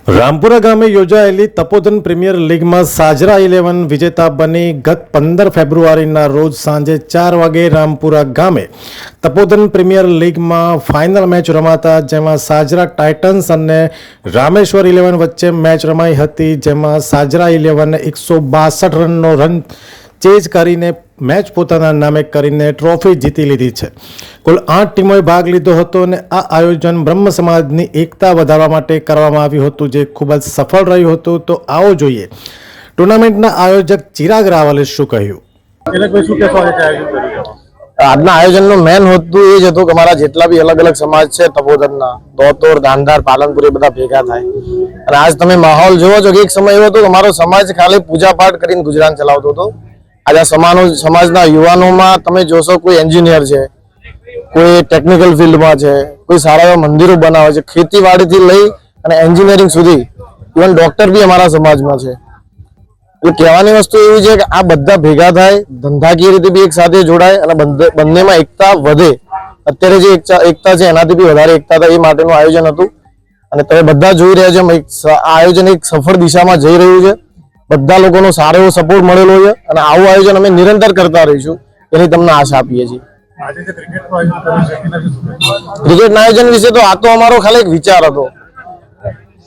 રામપુરા ગામે યોજાયેલી તપોધન પ્રીમિયર લીગમાં સાજરા 11 વિજેતા બની ગત 15 ફેબ્રુઆરીના રોજ સાંજે 4 વાગે રામપુરા ગામે તપોધન પ્રીમિયર લીગમાં ફાઇનલ મેચ રમાતા જેમાં સાજરા ટાઇટન્સ અને રામેશ્વર 11 વચ્ચે મેચ રમાઈ હતી, જેમાં સાજરા 11 162 રનનો રન ચેઝ કરીને મેચ પોતાના નામે કરીને ટ્રોફી જીતી લીધી છે। કુલ 8 ટીમોએ ભાગ લીધો હતો અને આ આયોજન બ્રહ્મ સમાજની એકતા વધારવા માટે કરવામાં આવ્યું હતું, જે ખૂબ જ સફળ રહ્યું હતું। તો આવો જોઈએ ટુર્નામેન્ટના આયોજક ચિરાગ રાવલે શું કહ્યું। આજના આયોજનનું મેન હોતું એ જ હતું કે અમારા જેટલા બી અલગ અલગ સમાજ છે તપોધનના, દોતોર, ધાંધાર, પાલનપુર, એ બધા ભેગા થાય અને આજ તમે માહોલ જોવો છો કે એક સમય એવો હતો કે અમારો સમાજ ખાલી પૂજા પાઠ કરીને ગુજરાન ચલાવતો હતો। આજે સમાજના યુવાનોમાં તમે જોશો કોઈ એન્જિનિયર છે, કોઈ ટેકનિકલ ફિલ્ડમાં છે, કોઈ સારા એવા મંદિરો બનાવે છે, ખેતીવાડીથી લઈ અને એન્જિનિયરિંગ સુધી, ઇવન ડોક્ટર બી અમારા સમાજમાં છે। એટલે કહેવાની વસ્તુ એવી છે કે આ બધા ભેગા થાય, ધંધાકીય રીતે બી એક સાથે જોડાય અને બંનેમાં એકતા વધે। અત્યારે જે એકતા છે એનાથી બી વધારે એકતા થાય એ માટેનું આયોજન હતું અને તમે બધા જોઈ રહ્યા છો આ આયોજન એક સફળ દિશામાં જઈ રહ્યું છે। બધા લોકોનો સારો એવો સપોર્ટ મળેલો છે અને આવું આયોજન અમે નિરંતર કરતા રહીશું એની તમને આશા આપીએ છીએ। ક્રિકેટના આયોજન વિશે તો આ તો અમારો ખાલી એક વિચાર હતો,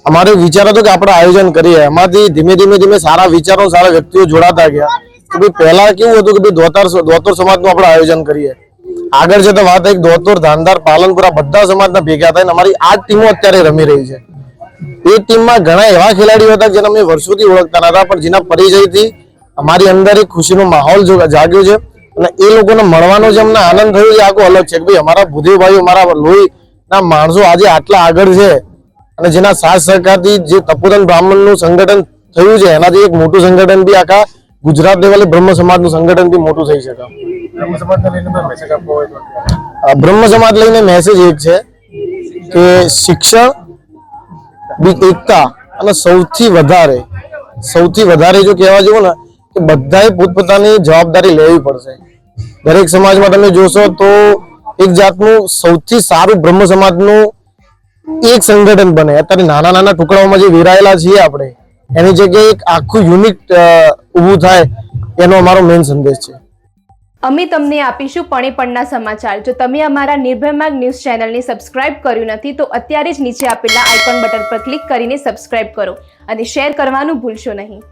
અમારો વિચાર હતો કે આપણે આયોજન કરીએ, એમાંથી ધીમે ધીમે સારા વિચારો, સારા વ્યક્તિઓ જોડાતા ગયા કે ભાઈ પહેલા કેવું હતું કે ભાઈ દોતર સમાજનું આપણે આયોજન કરીએ, આગળ જતા વાત એક દોતર, ધાંધાર, પાલનપુરા બધા સમાજના ભેગા થઈને અમારી 8 ટીમો અત્યારે રમી રહી છે। એ ટીમમાં ઘણા એવા ખેલાડીઓ હતા જેને અમે વર્ષોથી ઓળખતા નતા, પણ જેના પરિચયથી અમારી અંદર એક ખુશીનો માહોલ જાગ્યો છે અને એ લોકોને મળવાનો જે અમને આનંદ થયો એ આખો અલગ છે કે ભાઈ અમારા ભૂદેવભાઈઓ, અમારા લોહીના માણસો આજે આટલા આગળ છે અને જેના સાથ સહકારથી જે તપોધન બ્રાહ્મણનું સંગઠન થયું છે એનાથી એક મોટું સંગઠન બી આખા ગુજરાત લેવલે બ્રહ્મ સમાજનું સંગઠન બી મોટું થઈ શકે। બ્રહ્મ સમાજ લઈને મેસેજ એક છે કે શિક્ષણ, એકતા અને સૌથી વધારે જો કહેવા જેવું ને કે બધાએ પોતપોતાની જવાબદારી લેવી પડશે। દરેક સમાજમાં તમે જોશો તો એક જાતનું સૌથી સારું બ્રહ્મ સમાજનું એક સંગઠન બને। અત્યારે નાના નાના ટુકડાઓમાં જે વેરાયેલા છીએ આપણે, એની જગ્યાએ એક આખું યુનિટ ઊભું થાય એનો અમારો મેઇન સંદેશ છે। અમે તમને આપીશું પણેપણના સમાચાર। જો તમે અમારા નિર્ભય માર્ગ ન્યૂઝ ચેનલને સબસ્ક્રાઇબ કર્યું નથી તો અત્યારે જ નીચે આપેલા આઇકોન બટન પર ક્લિક કરીને સબસ્ક્રાઇબ કરો અને શેર કરવાનું ભૂલશો નહીં।